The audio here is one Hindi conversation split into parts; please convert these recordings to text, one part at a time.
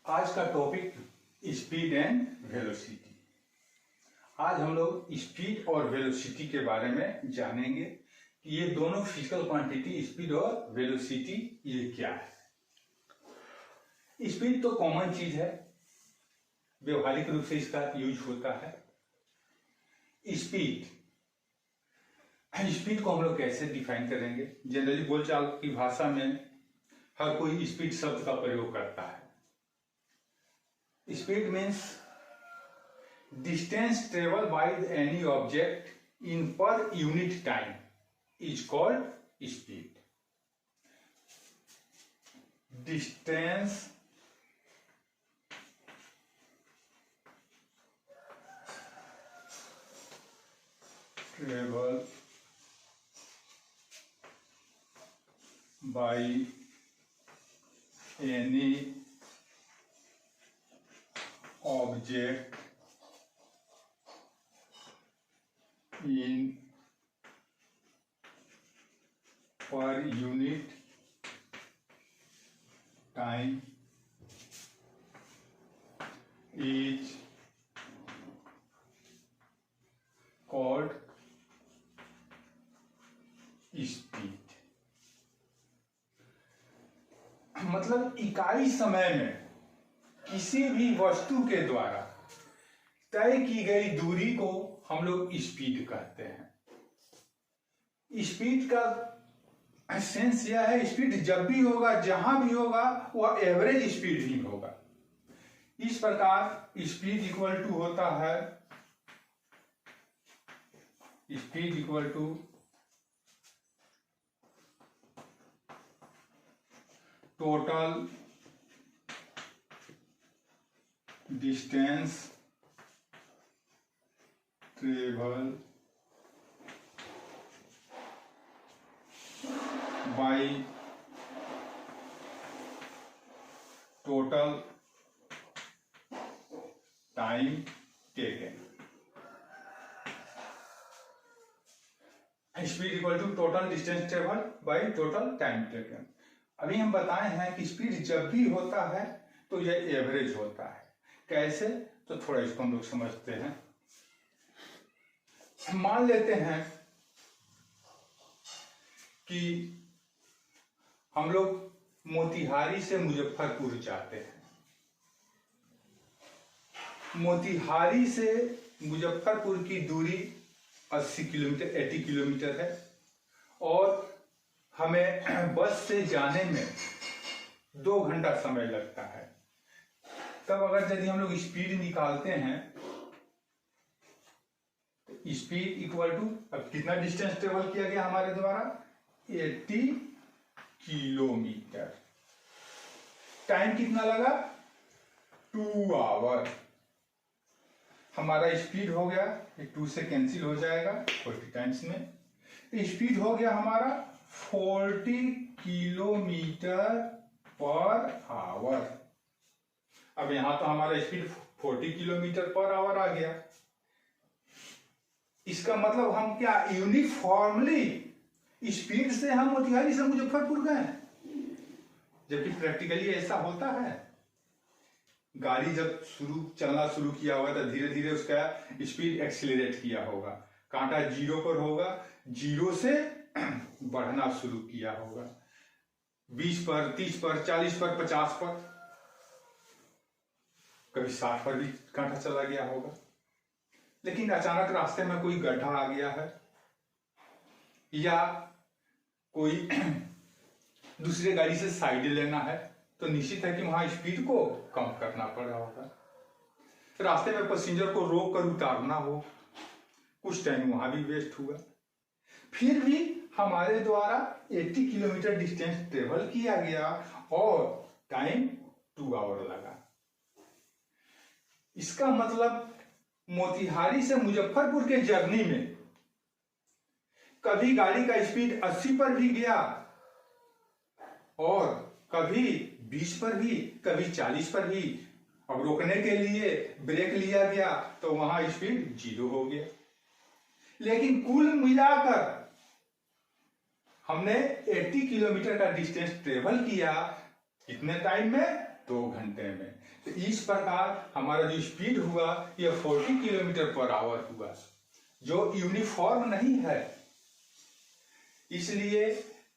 आज का टॉपिक स्पीड एंड वेलोसिटी। आज हम लोग स्पीड और वेलोसिटी के बारे में जानेंगे कि ये दोनों फिजिकल क्वांटिटी स्पीड और वेलोसिटी ये क्या है। स्पीड तो कॉमन चीज है, व्यवहारिक रूप से इसका यूज होता है। स्पीड को हम लोग कैसे डिफाइन करेंगे? जनरली बोलचाल की भाषा में हर कोई स्पीड शब्द का प्रयोग करता है। Speed means distance traveled by any object in per unit time is called speed. Distance traveled by any object in per unit time is called speed। मतलब इकाई समय में किसी भी वस्तु के द्वारा तय की गई दूरी को हम लोग स्पीड कहते हैं। स्पीड का सेंस यह है, स्पीड जब भी होगा, जहां भी होगा, वह एवरेज स्पीड ही होगा। इस प्रकार स्पीड इक्वल टू होता है, speed equal to total distance travel by total time taken. Speed equal to total distance travel by total time taken. अभी हम बताए हैं कि स्पीड जब भी होता है तो यह एवरेज होता है। कैसे? तो थोड़ा इसको हम लोग समझते हैं। मान लेते हैं कि हम लोग मोतिहारी से मुजफ्फरपुर जाते हैं। मोतिहारी से मुजफ्फरपुर की दूरी 80 किलोमीटर 80 किलोमीटर है और हमें बस से जाने में 2 घंटा समय लगता है। तब अगर यदि हम लोग स्पीड निकालते हैं तो स्पीड इक्वल टू, अब कितना डिस्टेंस ट्रेवल किया गया हमारे द्वारा? 80 किलोमीटर। टाइम कितना लगा? 2 आवर। हमारा स्पीड हो गया, 2 से कैंसिल हो जाएगा 40 टाइम्स में, स्पीड हो गया हमारा 40 किलोमीटर पर आवर। अब यहां तो हमारा स्पीड 40 किलोमीटर पर आवर आ गया। इसका मतलब हम क्या यूनिफॉर्मली स्पीड से हम मोतिहारी से मुजफ्फरपुर गए, जबकि प्रैक्टिकली ऐसा होता है। गाड़ी जब चलना शुरू किया होगा तो धीरे धीरे उसका स्पीड एक्सीलरेट किया होगा। कांटा 0 पर होगा, 0 से बढ़ना शुरू किया होगा, 20 पर, 30 पर, 40 पर, 50 पर, कभी 60 पर भी कांटा चला गया होगा। लेकिन अचानक रास्ते में कोई गड्ढा आ गया है या कोई दूसरे गाड़ी से साइड लेना है तो निश्चित है कि वहां स्पीड को कम करना पड़ा होगा। रास्ते में पैसेंजर को रोक कर उतारना हो, कुछ टाइम वहां भी वेस्ट हुआ। फिर भी हमारे द्वारा 80 किलोमीटर डिस्टेंस ट्रेवल किया गया और टाइम 2 आवर लगा। इसका मतलब मोतिहारी से मुजफ्फरपुर के जर्नी में कभी गाड़ी का स्पीड 80 पर भी गया और कभी 20 पर भी, कभी 40 पर भी। अब रोकने के लिए ब्रेक लिया गया तो वहां स्पीड 0 हो गया। लेकिन कुल मिलाकर हमने 80 किलोमीटर का डिस्टेंस ट्रेवल किया कितने टाइम में? 2 घंटे में। तो इस प्रकार हमारा जो स्पीड हुआ यह 40 किलोमीटर पर आवर हुआ, जो यूनिफॉर्म नहीं है। इसलिए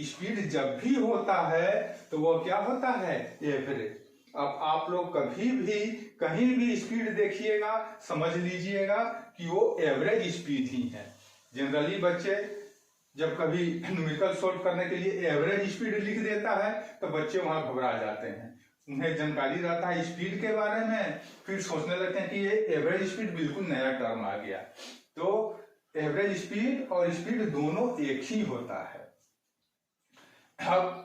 स्पीड जब भी होता है तो वह क्या होता है, एवरेज। अब आप लोग कभी भी कहीं भी स्पीड देखिएगा, समझ लीजिएगा कि वो एवरेज स्पीड ही है। जनरली बच्चे जब कभी न्यूमेरिकल सॉल्व करने के लिए एवरेज स्पीड लिख देता है तो बच्चे वहां घबरा जाते हैं। उन्हें जानकारी रहता है स्पीड के बारे में, फिर सोचने लगते हैं कि ये एवरेज स्पीड बिल्कुल नया टर्म आ गया। तो एवरेज स्पीड और स्पीड दोनों एक ही होता है। अब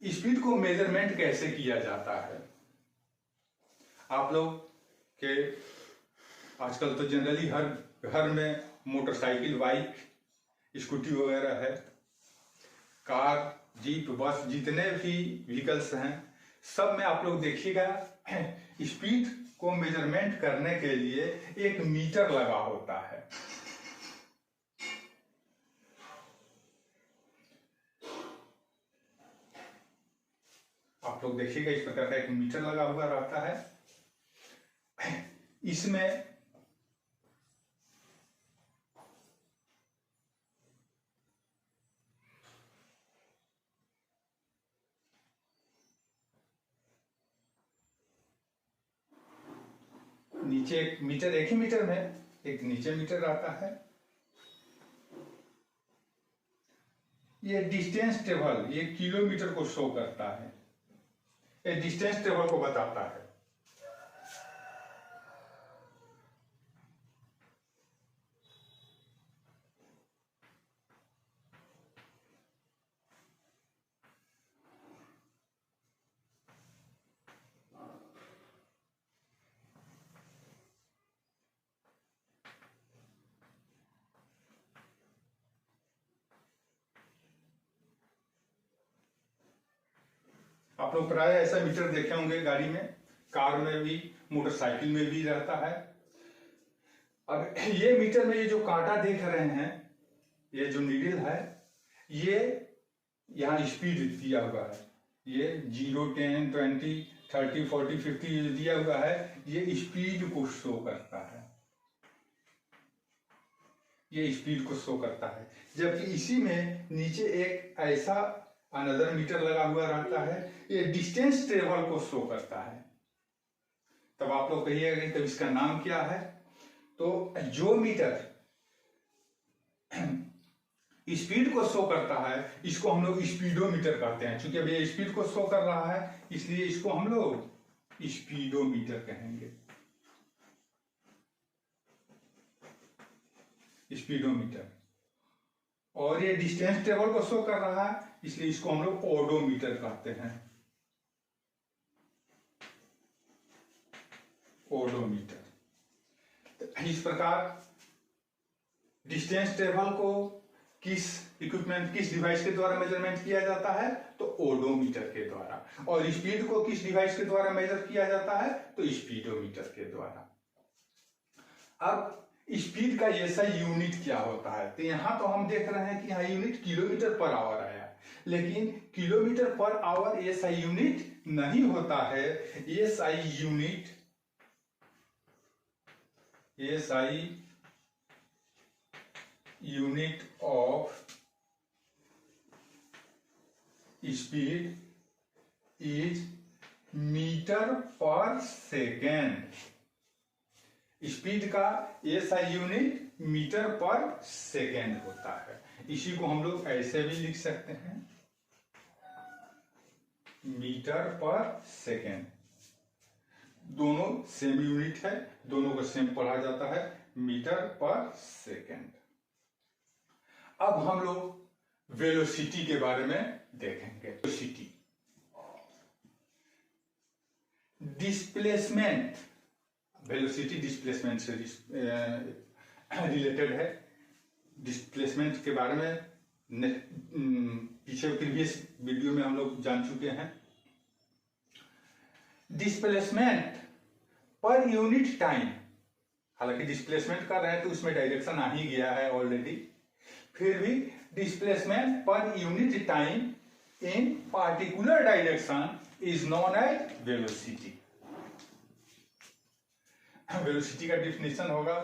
स्पीड को मेजरमेंट कैसे किया जाता है? आप लोग के आजकल तो जनरली हर घर में मोटरसाइकिल, बाइक, स्कूटी वगैरह है। कार, जीप, बस, जितने भी व्हीकल्स हैं सब में आप लोग देखिएगा स्पीड को मेजरमेंट करने के लिए एक मीटर लगा होता है। आप लोग देखिएगा इस प्रकार का एक मीटर लगा हुआ रहता है। इसमें नीचे एक मीटर, एक ही मीटर में एक नीचे मीटर आता है। ये डिस्टेंस टेबल ये किलोमीटर को शो करता है, ये डिस्टेंस टेबल को बताता है। आप लोग प्राय ऐसा मीटर देखे होंगे गाड़ी में, कार में भी, मोटरसाइकिल में भी रहता है। अब ये मीटर में ये जो कांटा देख रहे हैं, ये जो नीडल है, ये यहाँ स्पीड दिया हुआ है। ये 0, 10, 20, 30, 40, 50 दिया हुआ है। ये स्पीड को शो करता है, ये स्पीड को शो करता है। जबकि इसी में नीचे एक ऐसा अनदर मीटर लगा हुआ रहता है, ये डिस्टेंस टेबल को शो करता है। तब आप लोग कहिएगा कि तब इसका नाम क्या है? तो जो मीटर स्पीड को शो करता है इसको हम लोग स्पीडोमीटर कहते हैं। चूंकि अब ये स्पीड को शो कर रहा है इसलिए इसको हम लोग स्पीडोमीटर कहेंगे, स्पीडोमीटर। और ये डिस्टेंस टेबल को शो कर रहा है इसलिए इसको हम लोग ओडोमीटर कहते हैं, ओडोमीटर। तो इस प्रकार डिस्टेंस टेबल को किस इक्विपमेंट, किस डिवाइस के द्वारा मेजरमेंट किया जाता है? तो ओडोमीटर के द्वारा। और स्पीड को किस डिवाइस के द्वारा मेजर किया जाता है? तो स्पीडोमीटर के द्वारा। अब स्पीड का ऐसा यूनिट क्या होता है? तो यहां तो हम देख रहे हैं कि यहाँ यूनिट किलोमीटर पर आवर आया, लेकिन kilometre per hour SI unit नहीं होता है। SI unit, SI unit of speed is metre per second. Speed का SI unit metre per second होता है। इसी को हम लोग ऐसे भी लिख सकते हैं, मीटर पर सेकेंड। दोनों सेम यूनिट है, दोनों को सेम पढ़ा जाता है, मीटर पर सेकेंड। अब हम लोग वेलोसिटी के बारे में देखेंगे। वेलोसिटी डिस्प्लेसमेंट, वेलोसिटी डिस्प्लेसमेंट से रिलेटेड है। डिस्प्लेसमेंट के बारे में पीछे प्रीवियस वीडियो में हम लोग जान चुके हैं। डिस्प्लेसमेंट पर यूनिट टाइम, हालांकि डिस्प्लेसमेंट कर रहे हैं तो उसमें डायरेक्शन आ ही गया है ऑलरेडी, फिर भी displacement per unit time in particular direction is known as velocity. Velocity का डिफिनेशन होगा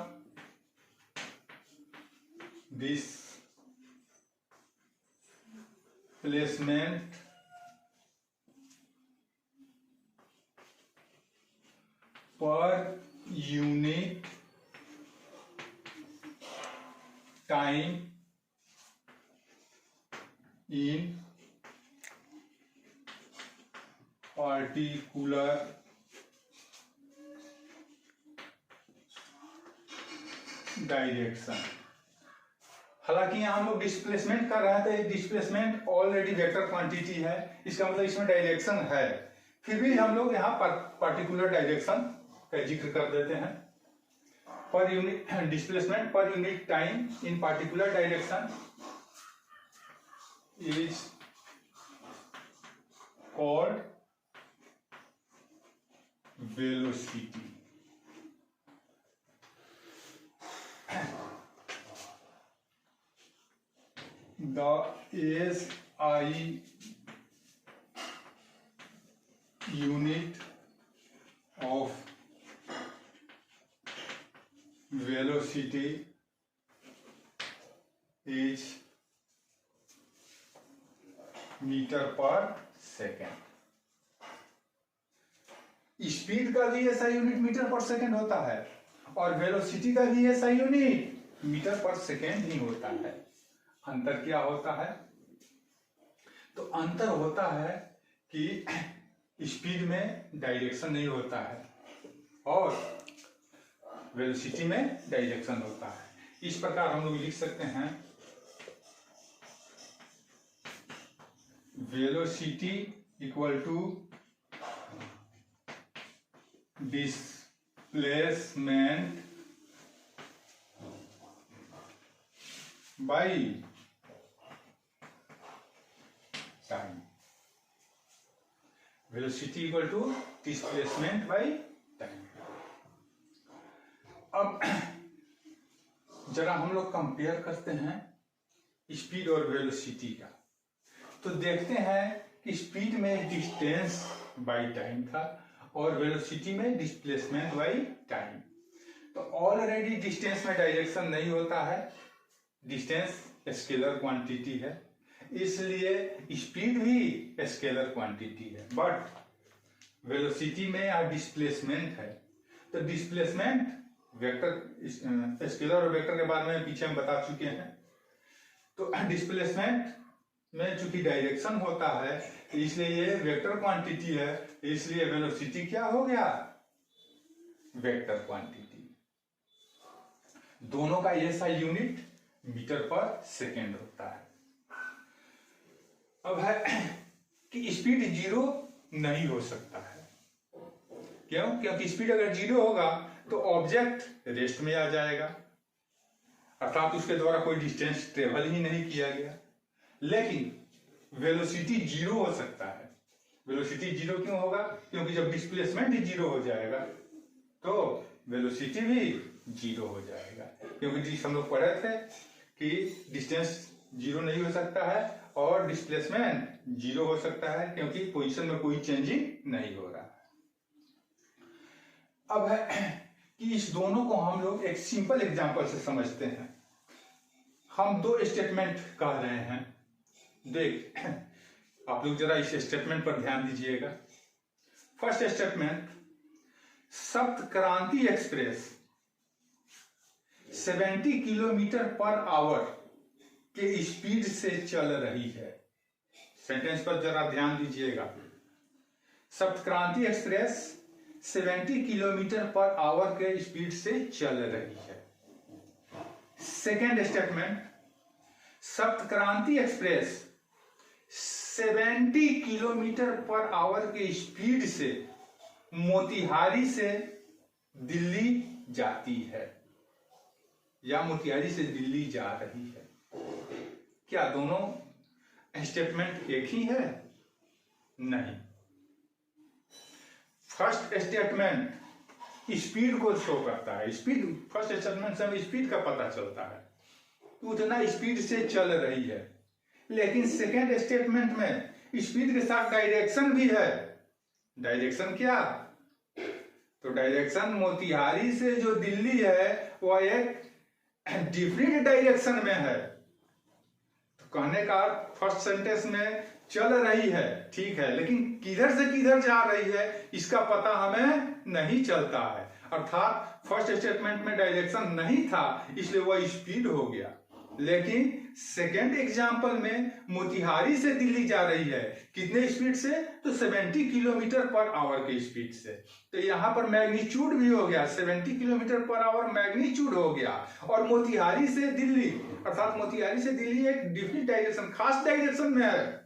displacement per unit time in particular direction. हालांकि यहाँ हम लोग डिस्प्लेसमेंट कर रहे थे, डिस्प्लेसमेंट ऑलरेडी वेक्टर क्वांटिटी है, इसका मतलब इसमें डायरेक्शन है, फिर भी हम लोग यहाँ पर पार्टिकुलर डायरेक्शन का जिक्र कर देते हैं। Per unit displacement per unit time in particular direction is called velocity। The SI unit of velocity is metre per second. Speed का भी SI unit metre per second होता है और वेलोसिटी का भी SI unit metre per second ही होता है। अंतर क्या होता है? तो अंतर होता है कि स्पीड में डायरेक्शन नहीं होता है और वेलोसिटी में डायरेक्शन होता है। इस प्रकार हम लोग लिख सकते हैं velocity equal to displacement by time. Velocity equal to displacement by time. अब जरा हम लोग कंपेयर करते हैं स्पीड और वेलोसिटी का, तो देखते हैं कि स्पीड में डिस्टेंस बाय टाइम था और वेलोसिटी में डिस्प्लेसमेंट बाय टाइम। तो ऑलरेडी डिस्टेंस में डायरेक्शन नहीं होता है, डिस्टेंस स्केलर क्वांटिटी है, इसलिए स्पीड भी स्केलर क्वांटिटी है। बट वेलोसिटी में या डिस्प्लेसमेंट है, तो डिस्प्लेसमेंट वेक्टर, स्केलर और वेक्टर के बारे में पीछे हम बता चुके हैं। तो डिस्प्लेसमेंट में चूंकि डायरेक्शन होता है इसलिए ये वेक्टर क्वांटिटी है, इसलिए वेलोसिटी क्या हो गया? Vector quantity. दोनों का SI unit metre per second होता है। अब है कि स्पीड जीरो नहीं हो सकता है। क्यों? क्योंकि स्पीड अगर जीरो होगा तो ऑब्जेक्ट रेस्ट में आ जाएगा, अर्थात उसके द्वारा कोई डिस्टेंस ट्रेवल ही नहीं किया गया। लेकिन वेलोसिटी जीरो हो सकता है। वेलोसिटी जीरो क्यों होगा? क्योंकि जब डिस्प्लेसमेंट ही जीरो हो जाएगा तो वेलोसिटी भी जीरो हो जाएगा। क्योंकि हम लोग पढ़े थे कि डिस्टेंस जीरो नहीं हो सकता है और डिस्प्लेसमेंट जीरो हो सकता है क्योंकि पोजीशन में कोई चेंजिंग नहीं हो रहा है। अब है कि इस दोनों को हम लोग एक सिंपल एग्जांपल से समझते हैं। हम दो स्टेटमेंट कह रहे हैं। देख, आप लोग जरा इस स्टेटमेंट पर ध्यान दीजिएगा। फर्स्ट स्टेटमेंट, सप्त क्रांति एक्सप्रेस 70 किलोमीटर पर आवर के स्पीड से चल रही है। सेंटेंस पर जरा ध्यान दीजिएगा। सप्त क्रांति एक्सप्रेस 70 किलोमीटर पर आवर के स्पीड से चल रही है। सेकेंड स्टेटमेंट, सप्त क्रांति एक्सप्रेस 70 किलोमीटर पर आवर के स्पीड से मोतिहारी से दिल्ली जाती है या मोतिहारी से दिल्ली जा रही है। क्या दोनों स्टेटमेंट एक ही है? नहीं। फर्स्ट स्टेटमेंट स्पीड को शो करता है। स्पीड, फर्स्ट स्टेटमेंट से हमें स्पीड का पता चलता है, उतना स्पीड से चल रही है। लेकिन सेकेंड स्टेटमेंट में स्पीड के साथ डायरेक्शन भी है, डायरेक्शन क्या? तो डायरेक्शन मोतिहारी से जो दिल्ली है वह एक डिफरेंट डायरेक्शन में है। तो कहने का फर्स्ट सेंटेंस में चल रही है, ठीक है, लेकिन किधर से किधर जा रही है इसका पता हमें नहीं चलता है। अर्थात फर्स्ट स्टेटमेंट में डायरेक्शन नहीं था इसलिए वह स्पीड हो गया, लेकिन सेकेंड एग्जाम्पल में मोतिहारी से दिल्ली जा रही है। कितने स्पीड से? तो 70 किलोमीटर पर आवर की स्पीड से। तो यहां पर मैग्नीट्यूड भी हो गया, 70 किलोमीटर पर आवर मैग्नीट्यूड हो गया। और मोतिहारी से दिल्ली, अर्थात मोतिहारी से दिल्ली एक डिफरेंट डायरेक्शन, खास डायरेक्शन में है।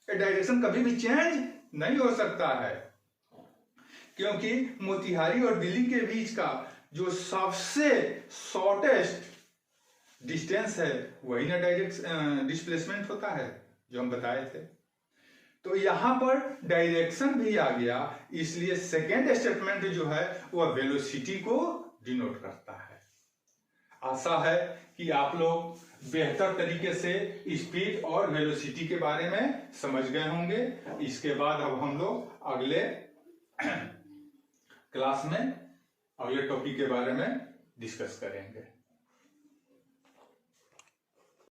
डायरेक्शन कभी भी चेंज नहीं हो सकता है, क्योंकि मोतिहारी और दिल्ली के बीच का जो सबसे शॉर्टेस्ट डिस्टेंस है वही ना डायरेक्ट डिस्प्लेसमेंट होता है जो हम बताए थे। तो यहां पर डायरेक्शन भी आ गया, इसलिए सेकेंड स्टेटमेंट जो है वह वेलोसिटी को डिनोट करता है। आशा है कि आप लोग बेहतर तरीके से स्पीड और वेलोसिटी के बारे में समझ गए होंगे। इसके बाद अब हम लोग अगले क्लास में अगले टॉपिक के बारे में डिस्कस करेंगे।